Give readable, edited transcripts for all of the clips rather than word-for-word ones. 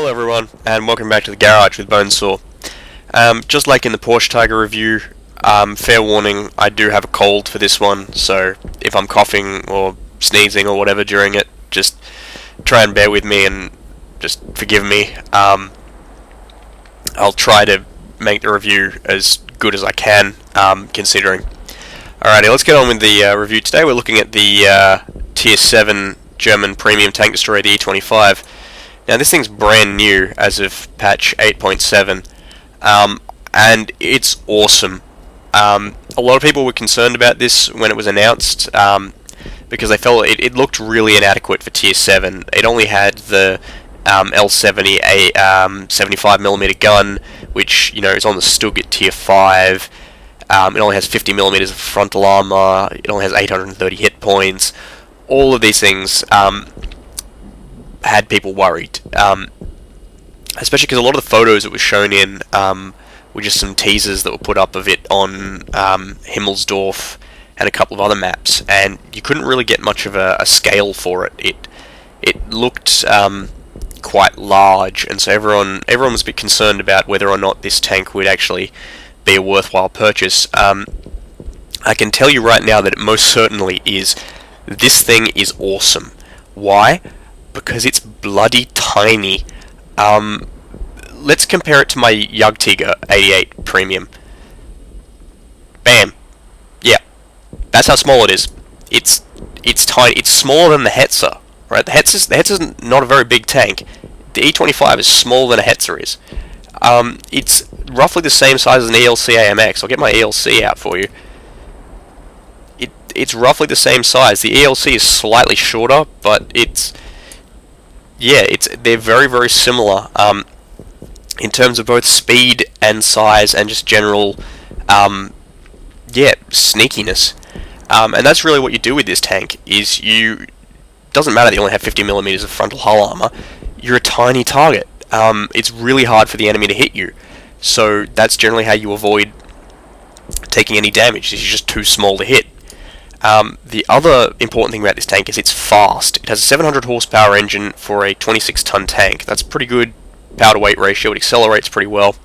Hello everyone, and welcome back to the garage with Bonesaw. Just like in the Porsche Tiger review, fair warning, I do have a cold for this one, so if I'm coughing or sneezing or whatever during it, just try and bear with me and just forgive me. I'll try to make the review as good as I can, considering. Alrighty, let's get on with the review today. We're looking at the Tier 7 German premium tank destroyer, the E-25. Now this thing's brand new as of patch 8.7, and it's awesome. A lot of people were concerned about this when it was announced, because they felt it looked really inadequate for Tier 7. It only had the L70 a 75mm gun, which is on the Stug at Tier 5. It only has 50mm of frontal armor. It only has 830 hit points. All of these things had people worried, especially because a lot of the photos it was shown in were just some teasers that were put up of it on Himmelsdorf and a couple of other maps, and you couldn't really get much of a scale for it. It looked quite large, and so everyone was a bit concerned about whether or not this tank would actually be a worthwhile purchase. I can tell you right now that it most certainly is. This thing is awesome. Why? Because it's bloody tiny. Let's compare it to my Jagdtiger 88 Premium. Bam. Yeah. That's how small it is. It's tiny. It's smaller than the Hetzer. Right? The Hetzer's not a very big tank. The E-25 is smaller than a Hetzer is. It's roughly the same size as an ELC AMX. I'll get my ELC out for you. It's roughly the same size. The ELC is slightly shorter, but they're very, very similar in terms of both speed and size and just general, sneakiness. And that's really what you do with this tank. Doesn't matter that you only have 50mm of frontal hull armor. You're a tiny target. It's really hard for the enemy to hit you. So that's generally how you avoid taking any damage. Is you're just too small to hit. The other important thing about this tank is it's fast. It has a 700 horsepower engine for a 26-ton tank. That's a pretty good power-to-weight ratio. It accelerates pretty well.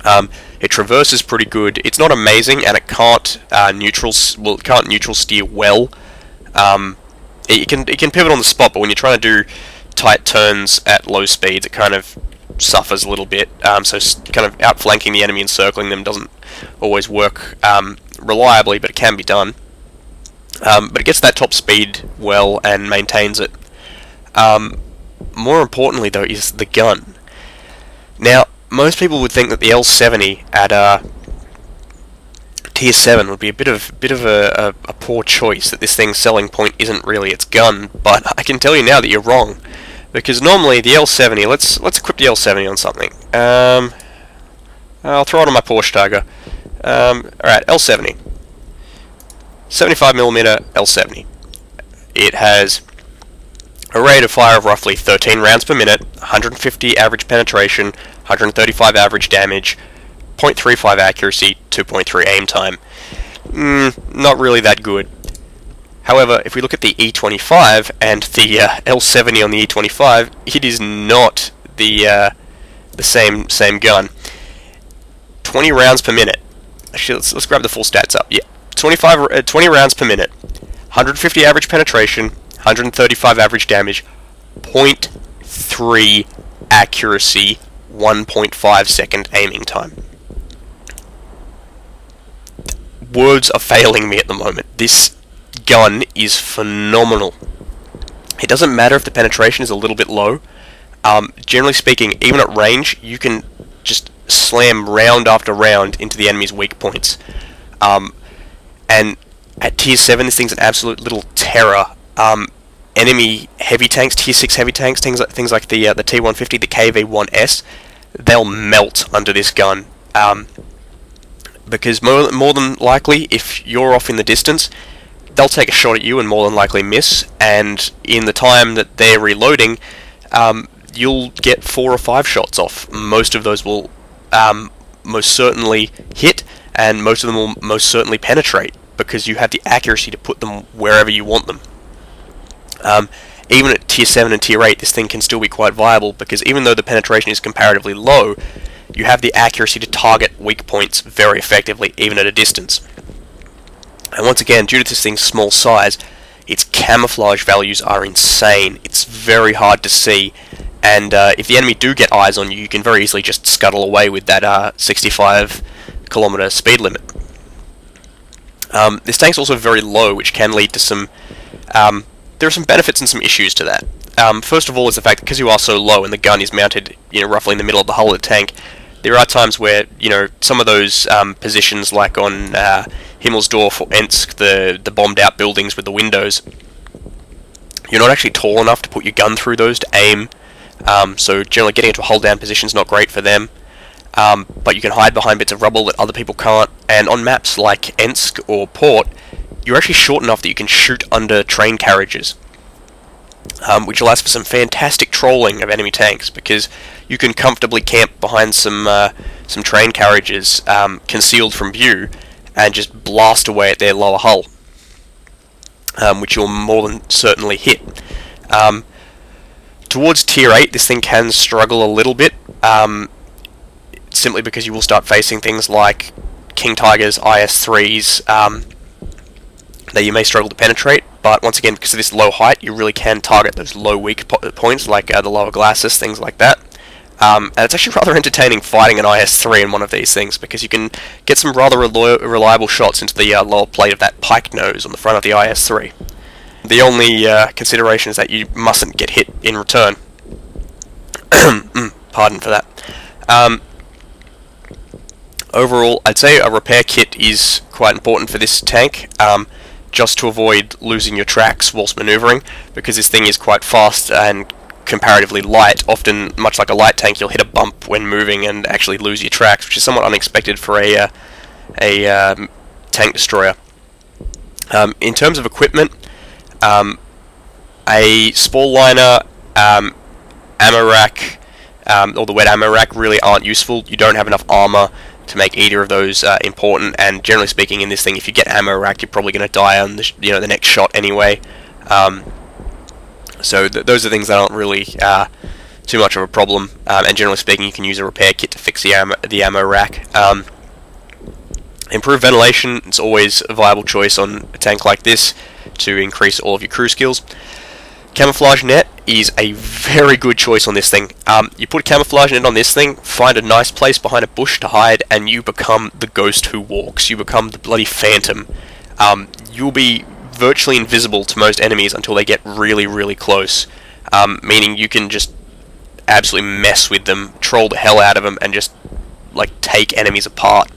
It traverses pretty good. It's not amazing, and it can't neutral steer well. It can pivot on the spot, but when you're trying to do tight turns at low speeds, it kind of suffers a little bit. So kind of outflanking the enemy and circling them doesn't always work reliably, but it can be done. But it gets that top speed well and maintains it. More importantly, though, is the gun. Now, most people would think that the L70 at Tier 7 would be a bit of a poor choice, that this thing's selling point isn't really its gun, but I can tell you now that you're wrong. Because normally the L70, let's equip the L70 on something. I'll throw it on my Porsche Tiger. Alright, L70. 75mm L70. It has a rate of fire of roughly 13 rounds per minute, 150 average penetration, 135 average damage, 0.35 accuracy, 2.3 aim time. Not really that good. However, if we look at the E-25 and the L70 on the E-25, it is not the same gun. 20 rounds per minute. Actually, let's grab the full stats up. Yeah. 20 rounds per minute, 150 average penetration, 135 average damage, 0.3 accuracy, 1.5 second aiming time. Words are failing me at the moment. This gun is phenomenal. It doesn't matter if the penetration is a little bit low. Generally speaking, even at range, you can just slam round after round into the enemy's weak points. And at Tier 7, this thing's an absolute little terror. Enemy heavy tanks, Tier 6 heavy tanks, things like the T150, the KV-1S, they'll melt under this gun. Because more than likely, if you're off in the distance, they'll take a shot at you and more than likely miss, and in the time that they're reloading, you'll get 4 or 5 shots off. Most of those will most certainly hit, and most of them will most certainly penetrate, because you have the accuracy to put them wherever you want them. Um, Even at Tier 7 and Tier 8, this thing can still be quite viable, because even though the penetration is comparatively low, you have the accuracy to target weak points very effectively, even at a distance. And once again, due to this thing's small size, its camouflage values are insane. It's very hard to see, and if the enemy do get eyes on you, you can very easily just scuttle away with that 65-kilometer speed limit. This tank's also very low, which can lead to some... there are some benefits and some issues to that. First of all is the fact that because you are so low and the gun is mounted, roughly in the middle of the hull of the tank, there are times where, some of those positions, like on Himmelsdorf or Ensk, the bombed-out buildings with the windows, you're not actually tall enough to put your gun through those to aim, so generally getting into a hull-down position is not great for them, but you can hide behind bits of rubble that other people can't, and on maps like Ensk or Port, you're actually short enough that you can shoot under train carriages, which allows for some fantastic trolling of enemy tanks, because you can comfortably camp behind some train carriages concealed from view and just blast away at their lower hull, which you'll more than certainly hit. Towards Tier 8, this thing can struggle a little bit, simply because you will start facing things like King Tigers, IS-3s, that you may struggle to penetrate, but once again, because of this low height, you really can target those low weak points, like the lower glasses, things like that. And it's actually rather entertaining fighting an IS-3 in one of these things, because you can get some rather reliable shots into the lower plate of that pike nose on the front of the IS-3. The only consideration is that you mustn't get hit in return. Pardon for that. Overall, I'd say a repair kit is quite important for this tank, just to avoid losing your tracks whilst manoeuvring, because this thing is quite fast and comparatively light. Often, much like a light tank, you'll hit a bump when moving and actually lose your tracks, which is somewhat unexpected for a tank destroyer. In terms of equipment, a spall liner, ammo rack, or the wet ammo rack really aren't useful. You don't have enough armor to make either of those important, and generally speaking, in this thing, if you get ammo rack, you're probably going to die on the next shot anyway. So those are things that aren't really too much of a problem, and generally speaking, you can use a repair kit to fix the ammo rack. Improved ventilation, it's always a viable choice on a tank like this to increase all of your crew skills. Camouflage net is a very good choice on this thing. You put a camouflage net on this thing, find a nice place behind a bush to hide, and you become the ghost who walks. You become the bloody phantom. You'll be virtually invisible to most enemies until they get really, really close. Meaning you can just absolutely mess with them, troll the hell out of them, and just take enemies apart.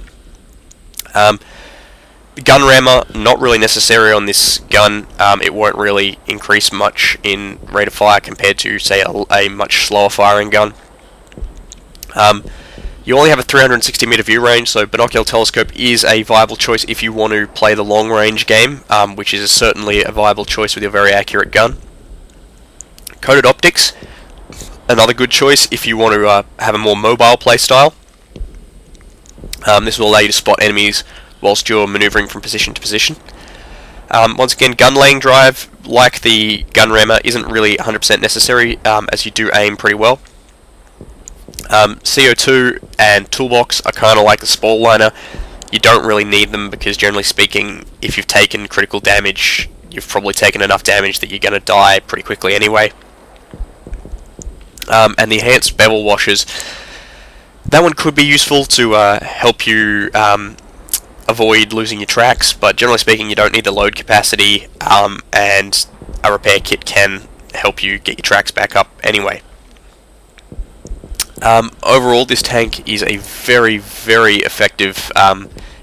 Gun rammer, not really necessary on this gun. It won't really increase much in rate of fire compared to, say, a much slower firing gun. You only have a 360 meter view range, so binocular telescope is a viable choice if you want to play the long range game, which is certainly a viable choice with your very accurate gun. Coated optics, another good choice if you want to have a more mobile playstyle. This will allow you to spot enemies whilst you're manoeuvring from position to position. Once again, gun laying drive, like the gun rammer, isn't really 100% necessary, as you do aim pretty well. CO2 and toolbox are kind of like the spall liner. You don't really need them, because generally speaking, if you've taken critical damage, you've probably taken enough damage that you're going to die pretty quickly anyway. And the enhanced bevel washers, that one could be useful to help you avoid losing your tracks, but generally speaking, you don't need the load capacity, and a repair kit can help you get your tracks back up anyway. Overall, this tank is a very, very effective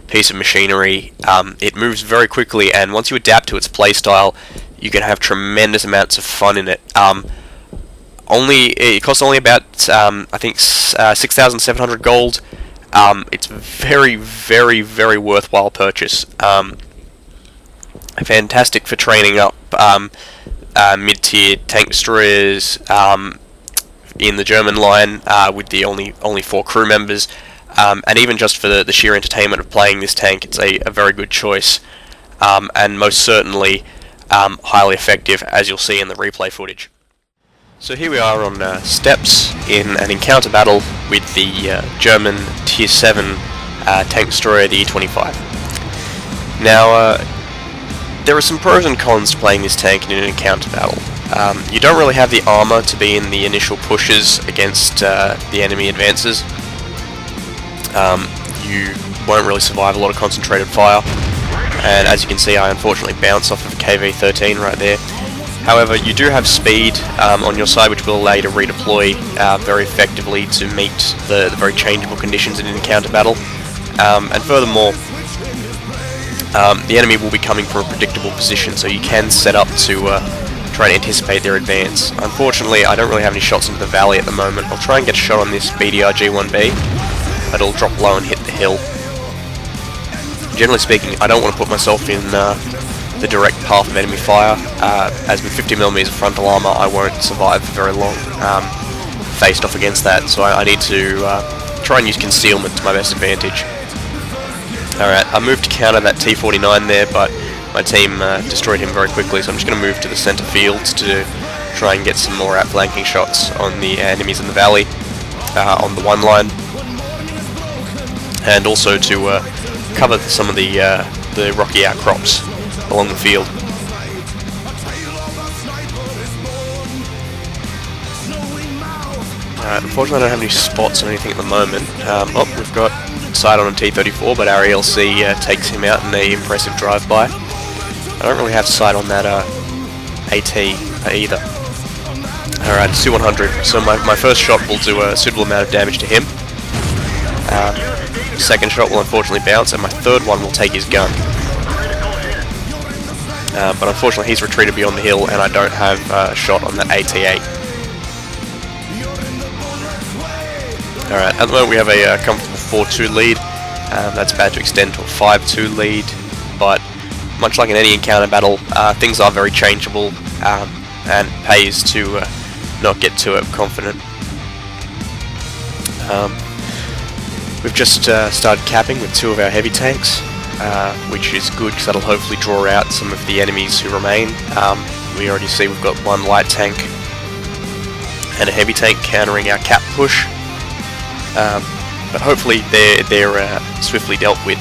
piece of machinery. It moves very quickly, and once you adapt to its playstyle, you can have tremendous amounts of fun in it. It costs only about, I think, 6,700 gold. It's very, very, very worthwhile purchase. Fantastic for training up mid-tier tank destroyers in the German line with the only 4 crew members, and even just for the sheer entertainment of playing this tank, it's a very good choice. And most certainly, highly effective, as you'll see in the replay footage. So here we are on steps in an encounter battle with the German Tier 7 tank destroyer, the E-25. Now, there are some pros and cons to playing this tank in an encounter battle. You don't really have the armor to be in the initial pushes against the enemy advances. You won't really survive a lot of concentrated fire, and as you can see, I unfortunately bounce off of a KV-13 right there. However, you do have speed on your side, which will allow you to redeploy very effectively to meet the very changeable conditions in an encounter battle. And furthermore, the enemy will be coming from a predictable position, so you can set up to try and anticipate their advance. Unfortunately, I don't really have any shots into the valley at the moment. I'll try and get a shot on this BDR G1B, but it'll drop low and hit the hill. Generally speaking, I don't want to put myself in the direct path of enemy fire, as with 50mm of frontal armor I won't survive for very long faced off against that, so I need to try and use concealment to my best advantage. Alright, I moved to counter that T-49 there, but my team destroyed him very quickly, so I'm just going to move to the center field to try and get some more outflanking shots on the enemies in the valley, on the one line, and also to cover some of the rocky outcrops along the field. Unfortunately I don't have any spots or anything at the moment. Oh, we've got sight on a T-34, but our ELC takes him out in an impressive drive-by. I don't really have sight on that AT either. Alright, Su-100. So my first shot will do a suitable amount of damage to him. Second shot will unfortunately bounce, and my third one will take his gun. But unfortunately he's retreated beyond the hill, and I don't have a shot on that AT-8. Alright, at the moment we have a comfortable 4-2 lead. That's about to extend to a 5-2 lead, but much like in any encounter battle, things are very changeable, and it pays to not get too confident. We've just started capping with 2 of our heavy tanks, which is good because that'll hopefully draw out some of the enemies who remain. We already see we've got 1 light tank and a heavy tank countering our cap push, but hopefully they're swiftly dealt with.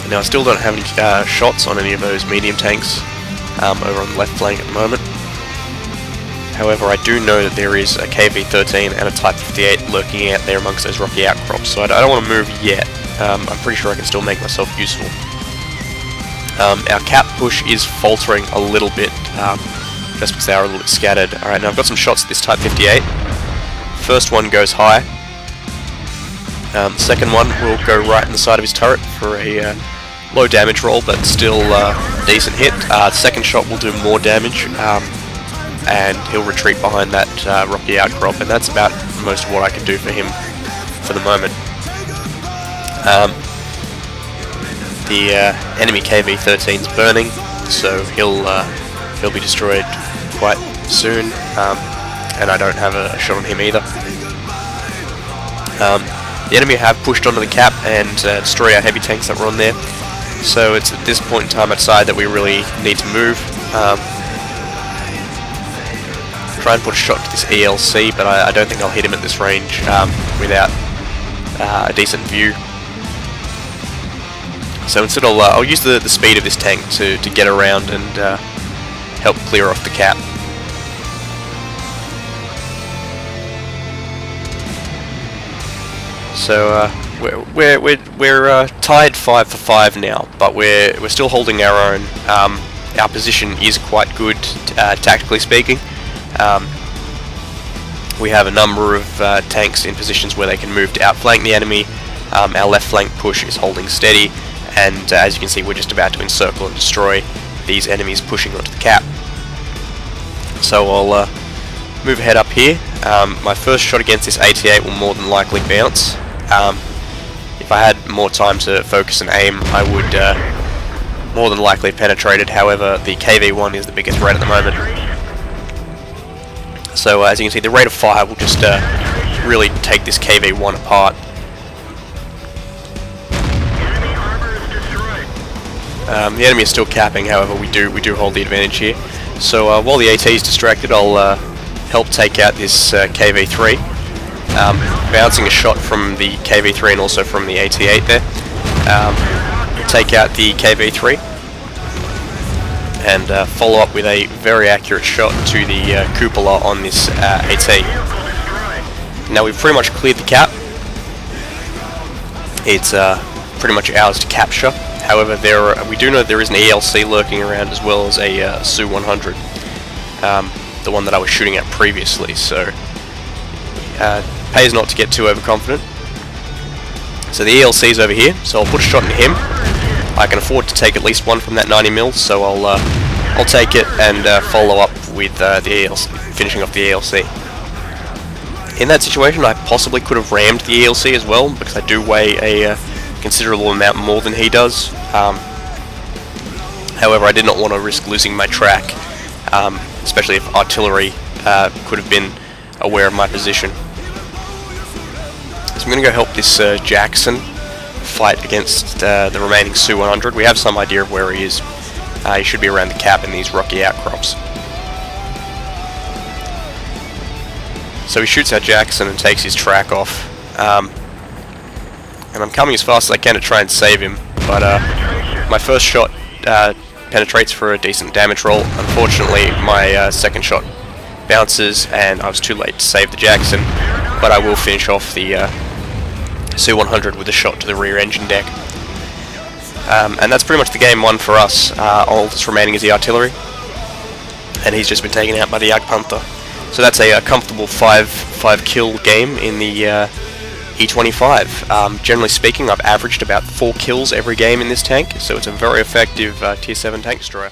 Now I still don't have any shots on any of those medium tanks over on the left flank at the moment. However, I do know that there is a KV-13 and a Type 58 lurking out there amongst those rocky outcrops, so I don't want to move yet. I'm pretty sure I can still make myself useful. Our cap push is faltering a little bit, just because they are a little bit scattered. Alright, now I've got some shots at this Type 58. First one goes high. Second one will go right in the side of his turret for a low damage roll, but still decent hit. Second shot will do more damage, and he'll retreat behind that rocky outcrop, and that's about most of what I can do for him for the moment. The enemy KV-13's burning, so he'll be destroyed quite soon, and I don't have a shot on him either. The enemy have pushed onto the cap and destroyed our heavy tanks that were on there, so it's at this point in time I decided that we really need to move. Try and put a shot to this ELC, but I don't think I'll hit him at this range without a decent view. So instead I'll use the speed of this tank to get around and help clear off the cap. So we're tied 5-5 now, but we're still holding our own. Our position is quite good, tactically speaking. We have a number of tanks in positions where they can move to outflank the enemy. Our left flank push is holding steady, and as you can see, we're just about to encircle and destroy these enemies pushing onto the cap. So I'll move ahead up here. My first shot against this AT-8 will more than likely bounce. If I had more time to focus and aim, I would more than likely penetrate it. However, the KV-1 is the biggest threat at the moment. So as you can see, the rate of fire will just really take this KV-1 apart. The enemy is still capping, however we do hold the advantage here. So while the AT is distracted, I'll help take out this KV-3, bouncing a shot from the KV-3 and also from the AT-8 there. Take out the KV-3 and follow up with a very accurate shot to the cupola on this AT. Now we've pretty much cleared the cap. It's pretty much ours to capture. However, we do know there is an ELC lurking around, as well as a Su-100, the one that I was shooting at previously, so pays not to get too overconfident. So the ELC is over here, so I'll put a shot into him. I can afford to take at least one from that 90mm, so I'll take it and follow up with the ELC, finishing off the ELC. In that situation, I possibly could have rammed the ELC as well, because I do weigh a considerable amount more than he does. However, I did not want to risk losing my track, especially if artillery could have been aware of my position. So I'm going to go help this Jackson fight against the remaining Su-100. We have some idea of where he is. He should be around the cap in these rocky outcrops. So he shoots at Jackson and takes his track off. And I'm coming as fast as I can to try and save him, but my first shot penetrates for a decent damage roll. Unfortunately, my second shot bounces and I was too late to save the Jackson, but I will finish off the Su-100 with a shot to the rear engine deck. And that's pretty much the game won for us. All that's remaining is the artillery, and he's just been taken out by the Jagdtiger. So that's a comfortable 5 kill game in the E-25. Generally speaking, I've averaged about 4 kills every game in this tank, so it's a very effective Tier 7 tank destroyer.